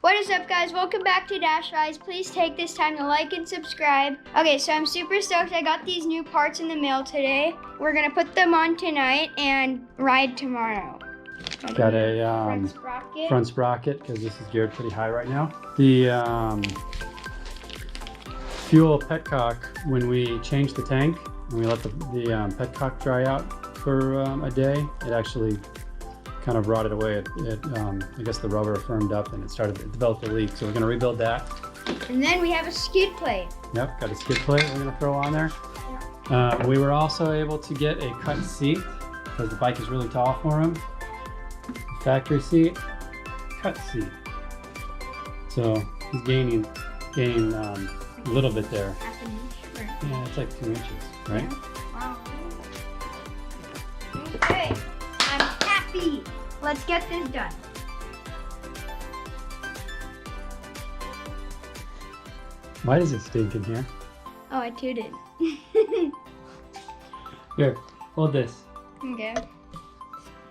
What is up, guys? Welcome back to Dash Guys. Please take this time to like and subscribe. Okay, so I'm super stoked. I got these new parts in the mail today. We're gonna put them on tonight and ride tomorrow. Got a front sprocket because this is geared pretty high right now. The fuel petcock, when we changed the tank and we let the petcock dry out for a day, it actually kind of rotted away. I guess the rubber firmed up and it developed a leak. So we're going to rebuild that. And then we have a skid plate. Yep, got a skid plate we're going to throw on there. Yeah. We were also able to get a cut seat because the bike is really tall for him. Factory seat, cut seat. So he's gaining a little bit there. Half an inch. Yeah, it's like 2 inches, right? Yeah. Wow. Okay, I'm happy. Let's get this done. Why does it stink in here? Oh, I tooted. Here, hold this. Okay. It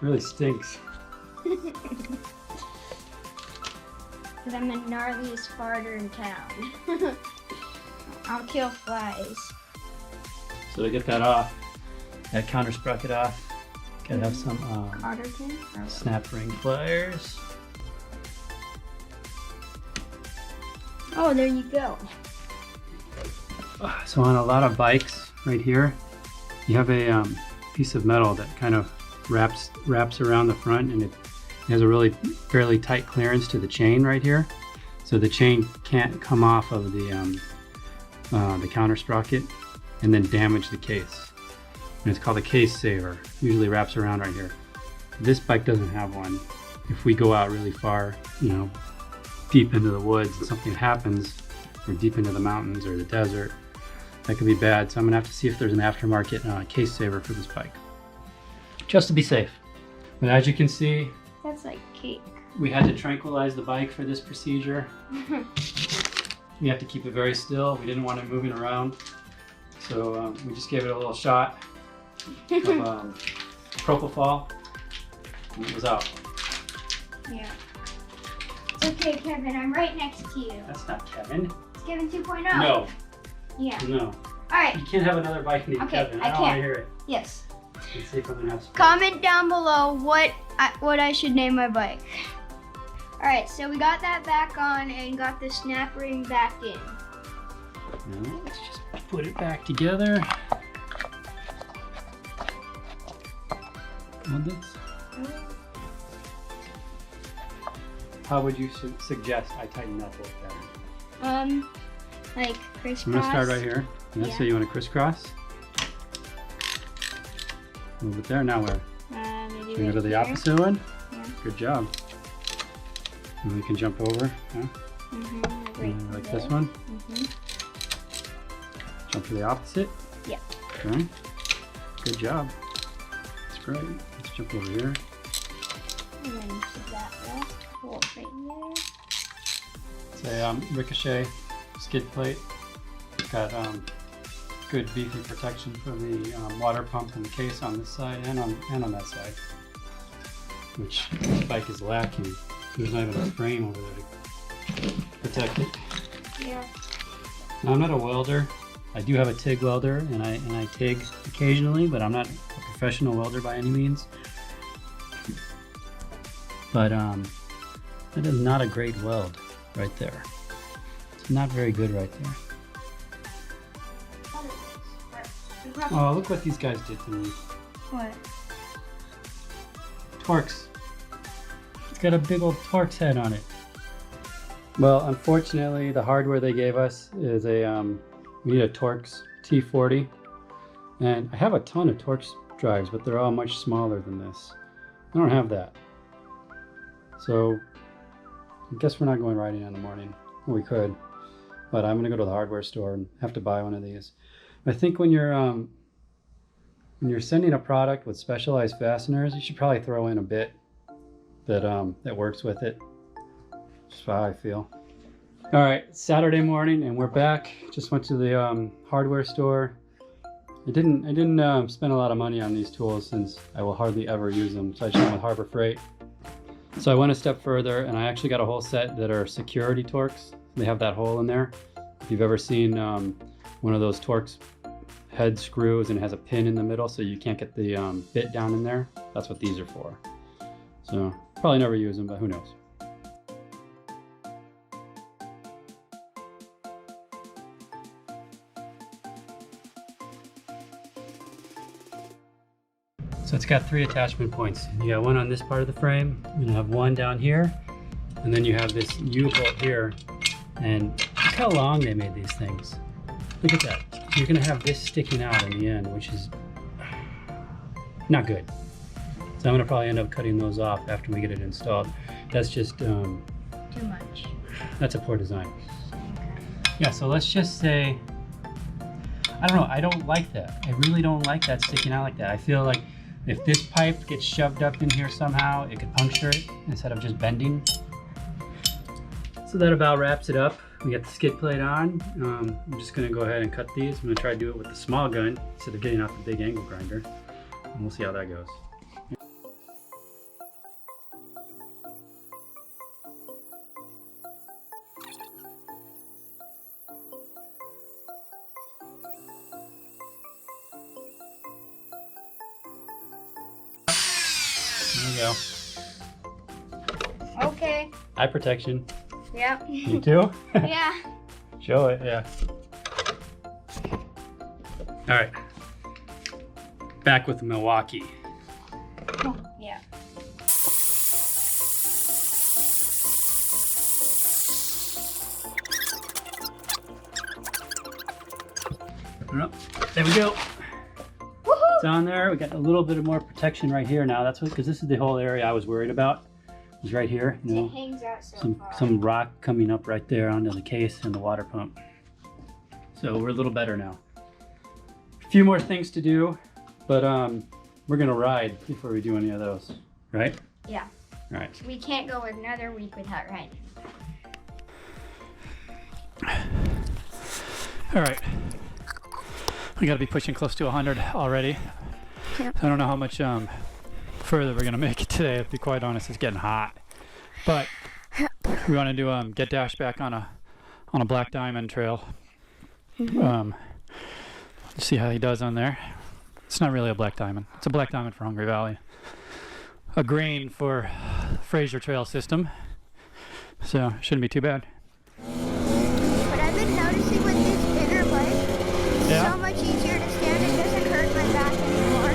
really stinks. Because I'm the gnarliest farter in town. I'll kill flies. So to get that off, that counter sprocket off, gotta have some snap ring pliers. Oh, there you go. So on a lot of bikes right here, you have a piece of metal that kind of wraps around the front, and it has a really fairly tight clearance to the chain right here. So the chain can't come off of the counter sprocket and then damage the case. And it's called a case saver. Usually wraps around right here. This bike doesn't have one. If we go out really far, you know, deep into the woods and something happens, or deep into the mountains or the desert, that could be bad. So I'm gonna have to see if there's an aftermarket case saver for this bike, just to be safe. But as you can see, that's like cake. We had to tranquilize the bike for this procedure. We have to keep it very still. We didn't want it moving around. So we just gave it a little shot of propofol, and it was out. Yeah. It's okay, Kevin. I'm right next to you. That's not Kevin. It's Kevin 2.0. No. Yeah. No. All right. You can't have another bike named Kevin. I don't want to hear it. Yes. Let's see if I'm gonna have some. Comment down below what I should name my bike. All right, so we got that back on and got the snap ring back in. Now, let's just put it back together. Hold this. How would you suggest I tighten that bolt better? Like crisscross. I'm gonna start right here. Yeah. So you want to crisscross? Move it there. Now where? Maybe Can you go to the opposite one? Yeah. Good job. And we can jump over. Huh? Right like there. this one. Mm-hmm. Jump to the opposite. Yeah. Okay. Good job. That's great. Let's jump over here. And then put that last bolt right there. It's a Ricochet skid plate. It's got good beefy protection for the water pump and the case on this side and on that side, which this bike is lacking. There's not even a frame over there to protect it. Yeah. Now, I'm not a welder. I do have a TIG welder, and I TIG occasionally, but I'm not a professional welder by any means. But that is not a great weld right there. It's not very good right there. Oh, look what these guys did to me. What? Torx. It's got a big old Torx head on it. Well, unfortunately, the hardware they gave us is we need a Torx T40. And I have a ton of Torx drives, but they're all much smaller than this. I don't have that. So I guess we're not going riding in the morning. Well, we could, but I'm gonna go to the hardware store and have to buy one of these. I think when you're sending a product with specialized fasteners, you should probably throw in a bit that works with it. Just how I feel. All right, Saturday morning, and we're back. Just went to the hardware store. I didn't spend a lot of money on these tools since I will hardly ever use them. So I just went with Harbor Freight. So I went a step further and I actually got a whole set that are security Torx. They have that hole in there. If you've ever seen one of those Torx head screws and it has a pin in the middle so you can't get the bit down in there, that's what these are for. So probably never use them, but who knows. So it's got 3 attachment points. You got one on this part of the frame, you have one down here, and then you have this U-bolt here. And look how long they made these things. Look at that. You're gonna have this sticking out in the end, which is not good. So I'm gonna probably end up cutting those off after we get it installed. That's just too much. That's a poor design. Yeah, so let's just say, I don't know, I don't like that. I really don't like that sticking out like that. I feel like if this pipe gets shoved up in here somehow, it could puncture it instead of just bending. So that about wraps it up. We got the skid plate on. I'm just gonna go ahead and cut these. I'm gonna try to do it with the small gun instead of getting out the big angle grinder. And we'll see how that goes. There we go. Okay. Eye protection. Yep. You too? Yeah. Show it, yeah. All right. Back with Milwaukee. Yeah. There we go. Woohoo! It's on there. We got a little bit of more protection right here now. That's what, because this is the whole area I was worried about. It's right here. You know, It hangs out so far. some rock coming up right there onto the case and the water pump. So we're a little better now. A few more things to do, but we're gonna ride before we do any of those, right? Yeah. All right. We can't go another week without riding. All right. We got to be pushing close to 100 already. Yep. So I don't know how much further we're gonna make it today. To be quite honest, it's getting hot. But we want to do get Dash back on a black diamond trail. See how he does on there. It's not really a black diamond. It's a black diamond for Hungry Valley. A grain for Fraser Trail system. So shouldn't be too bad. But I've been noticing with this bigger bike, it's Yeah. so much easier to stand. It doesn't hurt my back anymore.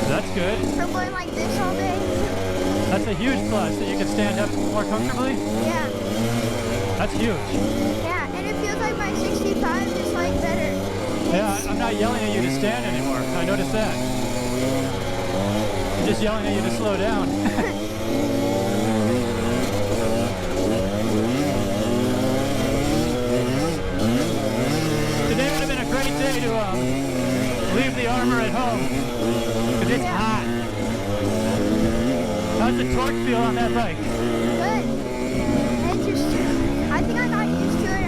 That's good. From going like this all day. That's a huge plus, that you can stand up more comfortably. Yeah. That's huge. Yeah, and it feels like my 65 is like better. Yeah, I'm not yelling at you to stand anymore. I noticed that. I'm just yelling at you to slow down. Today would have been a great day to leave the armor at home, because it's hot. How's the torque feel on that bike? Good. It just, I think I got used to it,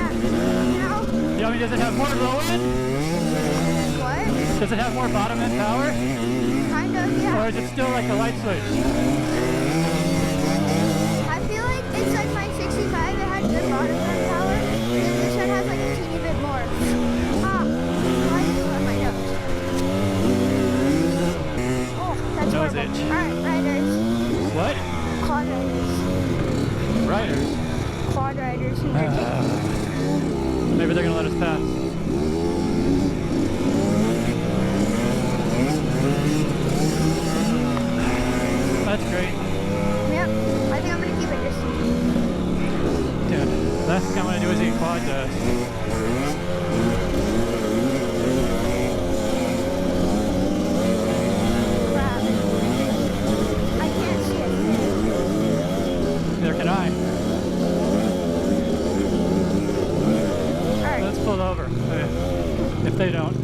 you know? Yeah, I mean, does it have more low end? What? Does it have more bottom end power? Kind of, yeah. Or is it still like a light switch? I feel like it's like my 65, it had good bottom end power, and this one has like a teeny bit more. I just love my nose. Oh, that's Nose horrible. itch. Alright, riders. What? Quad riders. Riders? Quad riders. Maybe they're gonna let us pass. That's great. Yep, I think I'm gonna keep it just. Dude, last thing I want to do is eat quad dust. Crap. I can't see it. Neither can I. Alright. Let's pull over. If they don't.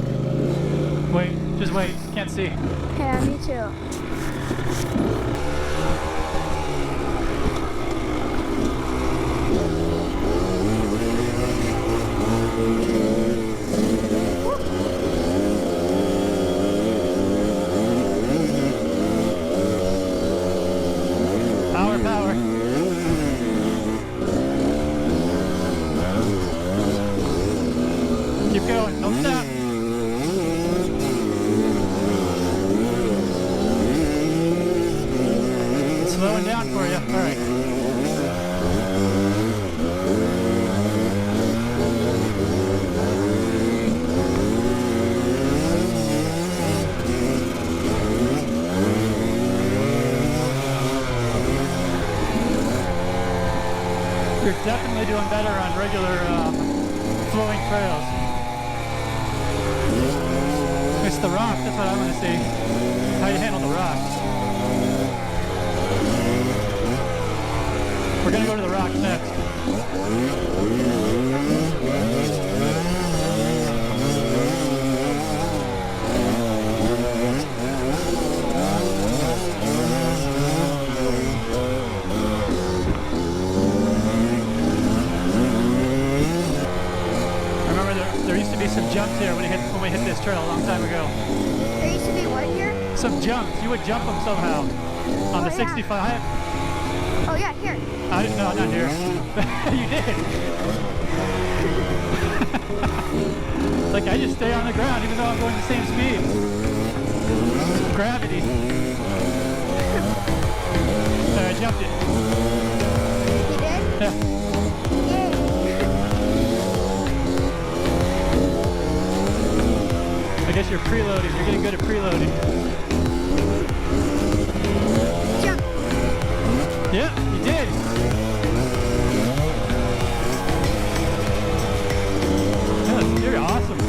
Wait, just wait. Can't see. Yeah, me too. Power You're definitely doing better on regular flowing trails. It's the rock, that's what I want to see. How you handle the rocks. We're going to go to the rocks next. There used to be some jumps here when we hit this trail a long time ago. There used to be what here? Some jumps. You would jump them somehow on the 65. Oh yeah, here. I didn't know, not here. You did. Like I just stay on the ground even though I'm going the same speed. Gravity. I jumped it. You did? Yeah. Yay. I guess you're preloading. You're getting good at preloading. Jump. Yeah, you did. Yeah, you're awesome.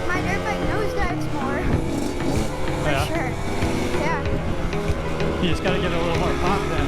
My dirt bike nosedives more. For Yeah. sure. Yeah. You just gotta give it a little more pop then.